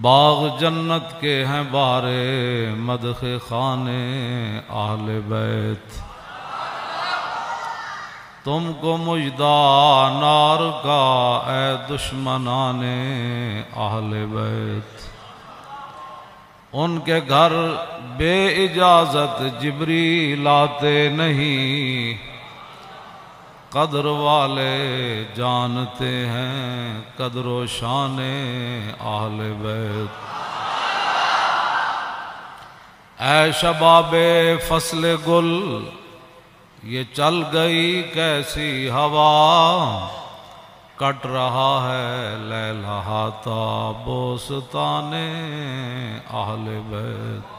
باغ جنت کے ہیں بارے مدح خانے اہل بیت، تم کو مژدہ نار کا اے دشمنان اہل بیت۔ ان کے گھر بے اجازت جبریل آتے نہیں، قدر والے جانتے ہیں قدر و شان اہل بیت۔ اے شباب فصل گل یہ چل گئی کیسی ہوا، کٹ رہا ہے لیلہاتا بوستان اہل بیت۔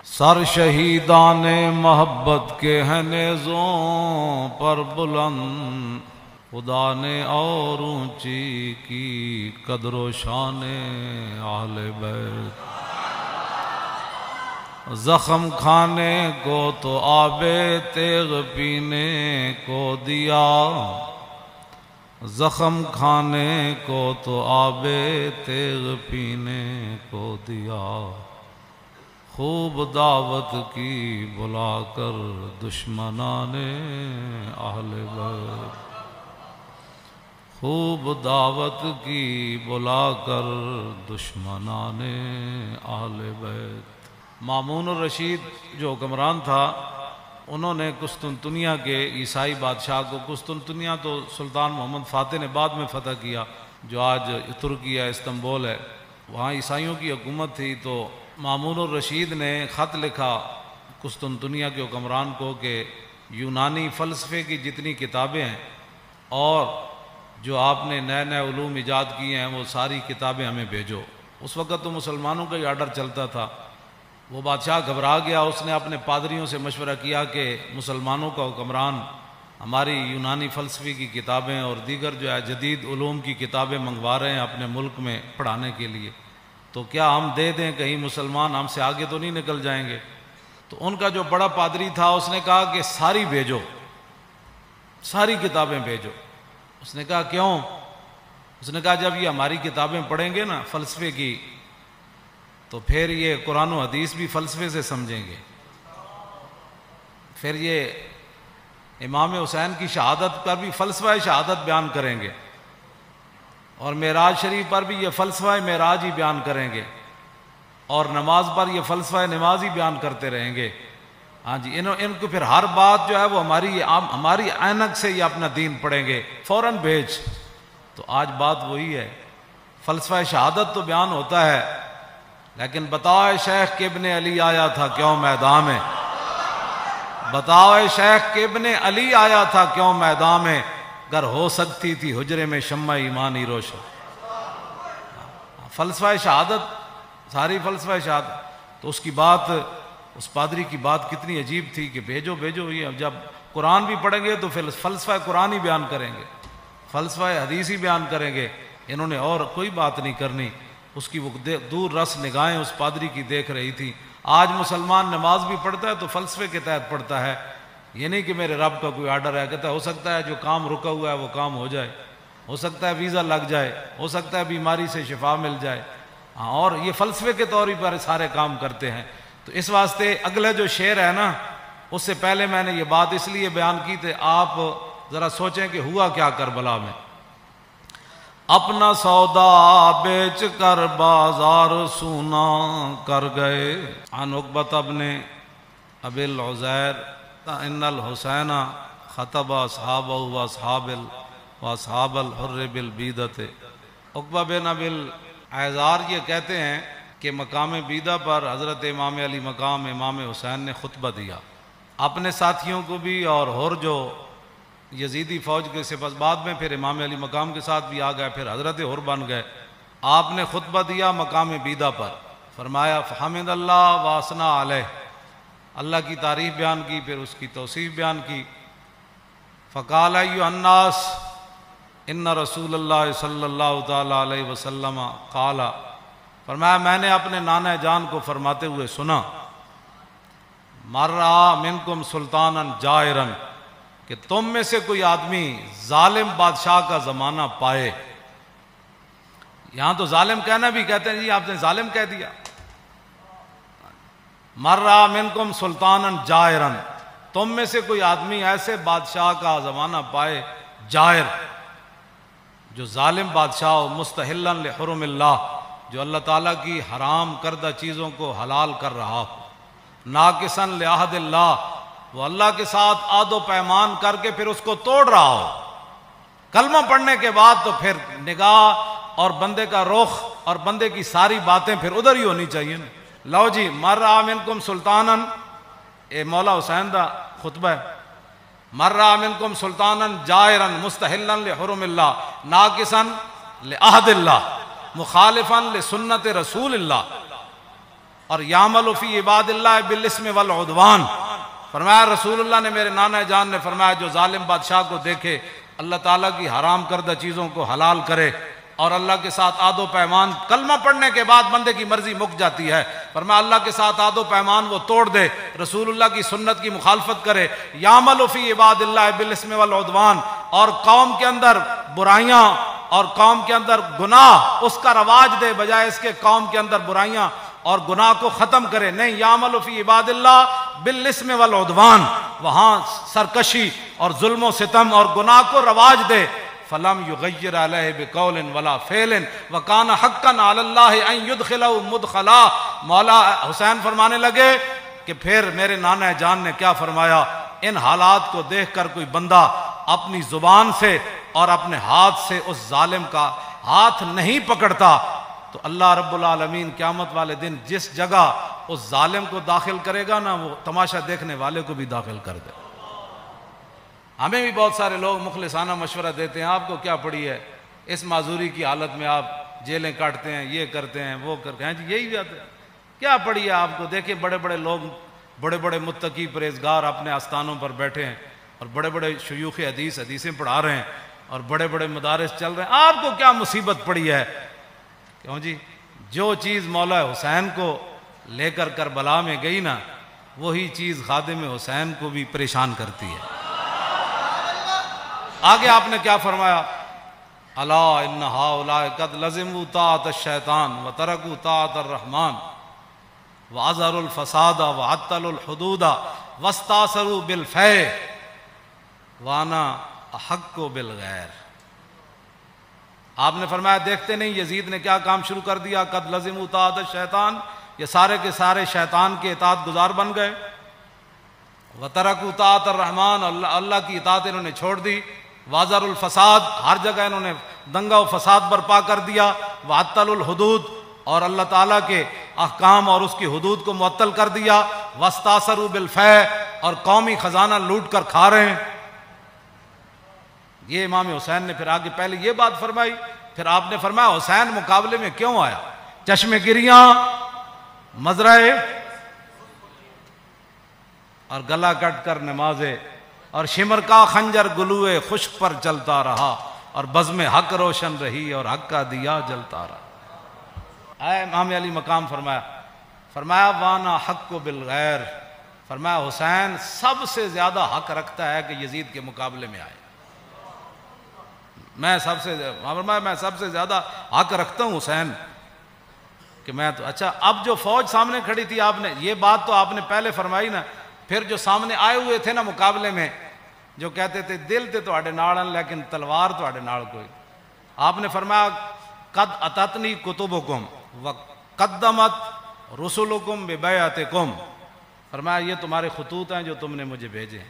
سر شہیدان محبت کے ہیں نیزوں پر بلند، خدا نے اور اونچی کی قدر و شان اہل بیت۔ زخم کھانے کو تو آب تیغ پینے کو دیا، زخم کھانے کو تو آب تیغ پینے کو دیا، خوب دعوت کی بلا کر دشمنان اہل بیت، خوب دعوت کی بلا کر دشمنان اہل بیت۔ مامون الرشید جو حکمران تھا، انہوں نے قسطنطنیہ کے عیسائی بادشاہ کو، قسطنطنیہ تو سلطان محمد فاتح نے بعد میں فتح کیا، جو آج ترکی ہے، استنبول ہے، وہاں عیسائیوں کی حکومت تھی، تو مامون الرشید نے خط لکھا قسطنطنیہ کے حکمران کو کہ یونانی فلسفے کی جتنی کتابیں ہیں اور جو آپ نے نئے نئے علوم ایجاد کیے ہیں وہ ساری کتابیں ہمیں بھیجو۔ اس وقت تو مسلمانوں کا ہی آرڈر چلتا تھا۔ وہ بادشاہ گھبرا گیا، اس نے اپنے پادریوں سے مشورہ کیا کہ مسلمانوں کا حکمران ہماری یونانی فلسفے کی کتابیں اور دیگر جو ہے جدید علوم کی کتابیں منگوا رہے ہیں اپنے ملک میں پڑھانے کے لیے، تو کیا ہم دے دیں، کہیں مسلمان ہم سے آگے تو نہیں نکل جائیں گے؟ تو ان کا جو بڑا پادری تھا اس نے کہا کہ ساری بھیجو، ساری کتابیں بھیجو۔ اس نے کہا کیوں؟ اس نے کہا جب یہ ہماری کتابیں پڑھیں گے نا فلسفے کی، تو پھر یہ قرآن و حدیث بھی فلسفے سے سمجھیں گے، پھر یہ امام حسین کی شہادت پر بھی فلسفہ شہادت بیان کریں گے، اور معراج شریف پر بھی یہ فلسفہ معراج ہی بیان کریں گے، اور نماز پر یہ فلسفہ نماز ہی بیان کرتے رہیں گے۔ ہاں جی، ان کو پھر ہر بات جو ہے وہ ہماری عینک سے یہ اپنا دین پڑھیں گے، فوراً بھیج۔ تو آج بات وہی ہے، فلسفہ شہادت تو بیان ہوتا ہے، لیکن بتاؤ شیخ کہ ابن علی آیا تھا کیوں میدان میں، بتاؤ شیخ کہ ابن علی آیا تھا کیوں میدان میں، گر ہو سکتی تھی حجرے میں شمع ایمانی روشن۔ فلسفہ شہادت، ساری فلسفہ شہادت۔ تو اس کی بات، اس پادری کی بات کتنی عجیب تھی کہ بھیجو بھیجو، یہ جب قرآن بھی پڑھیں گے تو پھر فلسفہ قرآن ہی بیان کریں گے، فلسفہ حدیث ہی بیان کریں گے، انہوں نے اور کوئی بات نہیں کرنی۔ اس کی وہ دور رس نگاہیں اس پادری کی دیکھ رہی تھی۔ آج مسلمان نماز بھی پڑھتا ہے تو فلسفے کے تحت پڑھتا ہے، یہ نہیں کہ میرے رب کا کوئی آرڈر ہے، کہتا ہے ہو سکتا ہے جو کام رکا ہوا ہے وہ کام ہو جائے، ہو سکتا ہے ویزا لگ جائے، ہو سکتا ہے بیماری سے شفا مل جائے، اور یہ فلسفے کے طور پر سارے کام کرتے ہیں۔ تو اس واسطے اگلا جو شعر ہے نا، اس سے پہلے میں نے یہ بات اس لیے بیان کی تھی، آپ ذرا سوچیں کہ ہوا کیا کربلا میں۔ اپنا سودا بیچ کر بازار سونا کر گئے، عن عقبۃ بن ابی العزیر ان الحسین خطب اصحابہ واصحاب الحر بالبیدۃ۔ عقبہ بن ابی العزیر یہ کہتے ہیں کہ مقام بیدہ پر حضرت امام علی مقام امام حسین نے خطبہ دیا، اپنے ساتھیوں کو بھی، اور حر جو یزیدی فوج کے سپاہ، بعد میں پھر امام علی مقام کے ساتھ بھی آ گئے، پھر حضرت حر بن گئے۔ آپ نے خطبہ دیا مقام بیدہ پر، فرمایا فحمد اللہ واسنا علیہ، اللہ کی تعریف بیان کی، پھر اس کی توصیف بیان کی۔ فقال ایھا الناس ان رسول اللہ صلی اللہ تعالی علیہ وسلم قال، فرمایا میں نے اپنے نانا جان کو فرماتے ہوئے سنا، مر رہا منکم سلطانا جائرا، کہ تم میں سے کوئی آدمی ظالم بادشاہ کا زمانہ پائے، یہاں تو ظالم کہنا بھی کہتے ہیں جی آپ نے ظالم کہہ دیا. مرّا منکم سلطانا جائرا، تم میں سے کوئی آدمی ایسے بادشاہ کا زمانہ پائے جائر، جو ظالم بادشاہ ہو، مستحلا لحرم اللہ، جو اللہ تعالیٰ کی حرام کردہ چیزوں کو حلال کر رہا ہو، ناقصا لعہد اللہ، وہ اللہ کے ساتھ عہد و پیمان کر کے پھر اس کو توڑ رہا ہو. کلمہ پڑھنے کے بعد تو پھر نگاہ اور بندے کا رخ اور بندے کی ساری باتیں پھر ادھر ہی ہونی چاہیے نا. لو جی، مرّا منکم سلطانا، اے مولا حسین دا خطبہ ہے. مرّا منکم سلطانا جائرا مستحلا لحرم اللہ ناقصا لعہد اللہ مخالفا لسنت رسول اللہ، اور یعمل فی عباد اللہ بالاسم والعدوان. فرمایا رسول اللہ نے، میرے نانا جان نے فرمایا، جو ظالم بادشاہ کو دیکھے اللہ تعالیٰ کی حرام کردہ چیزوں کو حلال کرے اور اللہ کے ساتھ عہد و پیمان، کلمہ پڑھنے کے بعد بندے کی مرضی مک جاتی ہے، فرمایا اللہ کے ساتھ عہد و پیمان وہ توڑ دے، رسول اللہ کی سنت کی مخالفت کرے، یعمل فی عباد اللہ بالاسم والعدوان، اور قوم کے اندر برائیاں اور قوم کے اندر گناہ اس کا رواج دے، بجائے اس کے قوم کے اندر برائیاں اور گناہ کو ختم کرے. نہیں، یعمل فی عباد اللہ بالاسم والعدوان، وہاں سرکشی اور ظلم و ستم اور گناہ کو رواج دے. فلم یغیر علیہ بقول ولا فعل وکان حقا علی اللہ ان یدخلہ مدخلا. مولا حسین فرمانے لگے کہ پھر میرے نانا جان نے کیا فرمایا، ان حالات کو دیکھ کر کوئی بندہ اپنی زبان سے اور اپنے ہاتھ سے اس ظالم کا ہاتھ نہیں پکڑتا تو اللہ رب العالمین قیامت والے دن جس جگہ اس ظالم کو داخل کرے گا نا، وہ تماشا دیکھنے والے کو بھی داخل کر دے. ہمیں بھی بہت سارے لوگ مخلصانہ مشورہ دیتے ہیں، آپ کو کیا پڑی ہے، اس معذوری کی حالت میں آپ جیلیں کاٹتے ہیں، یہ کرتے ہیں، وہ کرتے ہیں، جی یہی بات ہے، کیا پڑی ہے آپ کو. دیکھیں بڑے بڑے لوگ، بڑے بڑے متقی پرہیزگار اپنے آستانوں پر بیٹھے ہیں، اور بڑے بڑے شیوخ حدیث حدیثیں پڑھا رہے ہیں، اور بڑے بڑے مدارس چل رہے ہیں. آپ کو کیا مصیبت پڑی ہے؟ کیوں جی، جو چیز مولا حسین کو لے کر کربلا میں گئی نا، وہی چیز خادم حسین کو بھی پریشان کرتی ہے. آگے آپ نے کیا فرمایا، الا ان ہؤلاء قد لزموا طاعۃ الشیطان وترکوا طاعۃ الرحمن واظہروا الفساد وعطلوا الحدود واستاثروا بالفیء وانا احق بالغیر. آپ نے فرمایا دیکھتے نہیں یزید نے کیا کام شروع کر دیا، قد لزموا طاعۃ الشیطان، یہ سارے کے سارے شیطان کے اطاعت گزار بن گئے، وترکوا طاعۃ الرحمن، اللہ کی اطاعت انہوں نے چھوڑ دی، واظہروا الفساد، ہر جگہ انہوں نے دنگا و فساد برپا کر دیا، وعطلوا الحدود، اور اللہ تعالیٰ کے احکام اور اس کی حدود کو معطل کر دیا، واستاثروا بالفیء، اور قومی خزانہ لوٹ کر کھا رہے ہیں. یہ امام حسین نے پھر آگے پہلے یہ بات فرمائی، پھر آپ نے فرمایا حسین مقابلے میں کیوں آیا، چشم گریاں مزرعے اور گلا کٹ کر نمازے، اور شمر کا خنجر گلوئے خشک پر چلتا رہا، اور بزم حق روشن رہی اور حق کا دیا جلتا رہا. اے امام علی مقام فرمایا وانا حق بالغیر، فرمایا حسین سب سے زیادہ حق رکھتا ہے کہ یزید کے مقابلے میں آئے. میں سب سے زیادہ حق رکھتا ہوں حسین کہ میں تو. اچھا، اب جو فوج سامنے کھڑی تھی، آپ نے یہ بات تو آپ نے پہلے فرمائی نا، پھر جو سامنے آئے ہوئے تھے نا مقابلے میں، جو کہتے تھے دل تے تواڈے نال لیکن تلوار تواڈے نال کوئی، آپ نے فرمایا قد اتتنی کتبکم وقدمت رسلکم ببیعتکم، فرمایا یہ تمہارے خطوط ہیں جو تم نے مجھے بھیجے ہیں،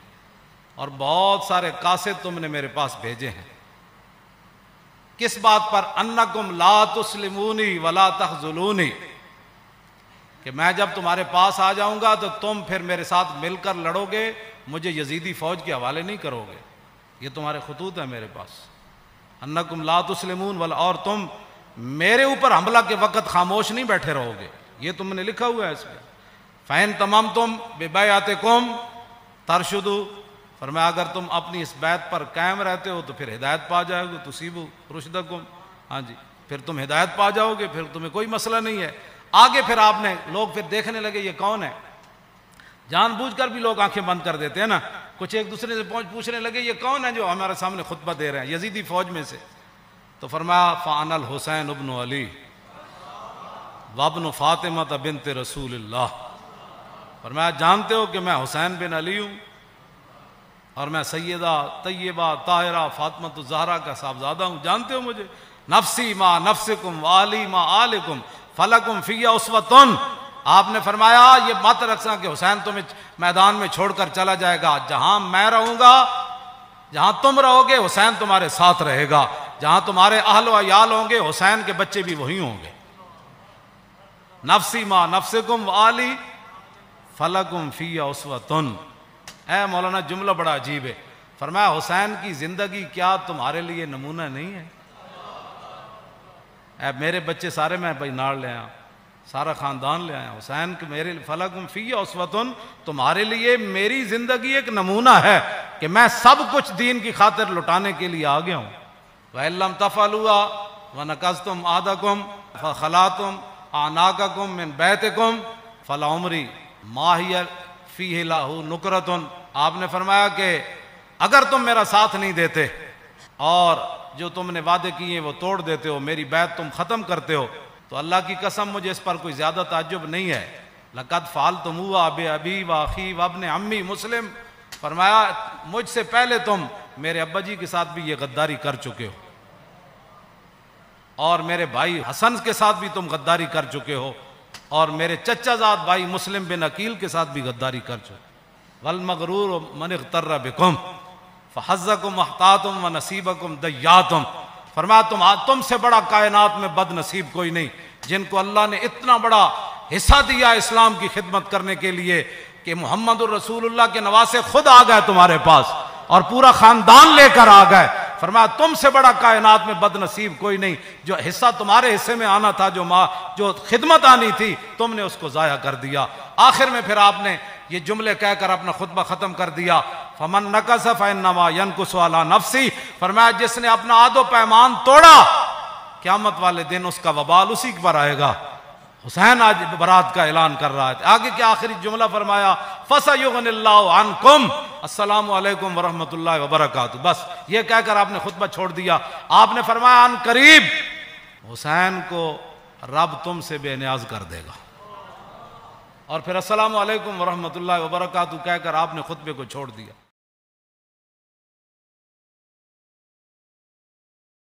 اور بہت سارے قاصد تم نے میرے پاس بھیجے ہیں. کس بات پر؟ انکم لا تسلمونی ولا تخذلونی، کہ میں جب تمہارے پاس آ جاؤں گا تو تم پھر میرے ساتھ مل کر لڑو گے، مجھے یزیدی فوج کے حوالے نہیں کرو گے. یہ تمہارے خطوط ہیں میرے پاس، انکم لا تسلمون ولا، اور تم میرے اوپر حملہ کے وقت خاموش نہیں بیٹھے رہو گے، یہ تم نے لکھا ہوا ہے اس میں. فَإِن تَمَمْتُمْ بِبَيْعَتِكُمْ تَرْشُدُوا، فرمایا اگر تم اپنی اس بیعت پر قائم رہتے ہو تو پھر ہدایت پا جاؤ گے، تُصِيبُوا رُشْدَكُمْ، ہاں جی، پھر تم ہدایت پا جاؤ گے، پھر تمہیں کوئی مسئلہ نہیں ہے. آگے پھر آپ نے لوگ پھر دیکھنے لگے یہ کون ہے، جان بوجھ کر بھی لوگ آنکھیں بند کر دیتے ہیں نا، کچھ ایک دوسرے سے پوچھنے لگے یہ کون ہے جو ہمارے سامنے خطبہ دے رہے ہیں یزیدی فوج میں سے. تو فرمایا فَأَنَا الْحُسَيْنُ ابْنُ عَلِي وَابْنُ فاطمہ بنت رسول اللہ. فرمایا جانتے ہو کہ میں حسین بن علی ہوں اور میں سیدہ طیبہ طاہرہ فاطمہ الزہرا کا صاحبزادہ ہوں. جانتے ہو مجھے؟ نفسی ما نفسکم والی ما آلکم فلکم فی اسوۃ. آپ نے فرمایا یہ مت رکھنا کہ حسین تمہیں میدان میں چھوڑ کر چلا جائے گا. جہاں میں رہوں گا، جہاں تم رہو گے، حسین تمہارے ساتھ رہے گا. جہاں تمہارے اہل و عیال ہوں گے، حسین کے بچے بھی وہی ہوں گے. نفسی ما نفسکم والی فلکم فی اسوۃ. اے مولانا جملہ بڑا عجیب ہے. فرمایا حسین کی زندگی کیا تمہارے لیے نمونہ نہیں ہے؟ اے میرے بچے سارے میں بھائی ناڑ لے آیا، سارا خاندان لے آیا. حسین کے میرے فلکم فی اسوۃ، تمہارے لیے میری زندگی ایک نمونہ ہے کہ میں سب کچھ دین کی خاطر لٹانے کے لیے آ گیا ہوں. وَإِن لَّمْ تَفْعَلُوا وَنَكَثْتُمْ عَهْدَكُمْ فَخَلَعْتُمْ أَعْنَاقَكُمْ مِنْ بَيْتِكُمْ فَلَعُمْرِي مَا هِيَ فِيهِ لَهُ نُكْرَةٌ. آپ نے فرمایا کہ اگر تم میرا ساتھ نہیں دیتے اور جو تم نے وعدے کیے وہ توڑ دیتے ہو، میری بیعت تم ختم کرتے ہو، تو اللہ کی قسم مجھے اس پر کوئی زیادہ تعجب نہیں ہے. لَقَدْ فَعَلْتُمُوهَا بِأَبِي وَأَخِي وَابْنِ عَمِّي مسلم. فرمایا مجھ سے پہلے تم میرے ابا جی کے ساتھ بھی یہ غداری کر چکے ہو، اور میرے بھائی حسن کے ساتھ بھی تم غداری کر چکے ہو، اور میرے چچا زاد بھائی مسلم بن عقیل کے ساتھ بھی غداری کر چکے. وَالْمَغْرُورُ مَنِ اغْتَرَّ بِكُمْ فَحَظَّكُمْ أَحْطَاطُمْ وَنَصِيبَكُمْ دَيَّاتُمْ. فرمایا تم سے بڑا کائنات میں بد نصیب کوئی نہیں، جن کو اللہ نے اتنا بڑا حصہ دیا اسلام کی خدمت کرنے کے لیے کہ محمد الرسول اللہ کے نواسے خود آ گئے تمہارے پاس اور پورا خاندان لے کر آ گئے. فرمایا تم سے بڑا کائنات میں بد نصیب کوئی نہیں. جو حصہ تمہارے حصے میں آنا تھا، جو خدمت آنی تھی، تم نے اس کو ضائع کر دیا. آخر میں پھر آپ نے یہ جملے کہہ کر اپنا خطبہ ختم کر دیا. فَمَن نَكَثَ فَإِنَّمَا يَنكُثُ عَلَى نَفْسِهِ. فرمایا جس نے اپنا عہد و پیمان توڑا، قیامت والے دن اس کا وبال اسی پر آئے گا. حسین آج برات کا اعلان کر رہا ہے. آگے کیا آخری جملہ فرمایا؟ فَسَيُغْنِ اللَّهُ عَنْكُمْ. السلام علیکم ورحمۃ اللہ وبرکاتہ. بس یہ کہہ کر آپ نے خطبہ چھوڑ دیا. آپ نے فرمایا ان قریب حسین کو رب تم سے بے نیاز کر دے گا. اور پھر السلام علیکم ورحمۃ اللہ وبرکاتہ کہہ کر آپ نے خطبے کو چھوڑ دیا.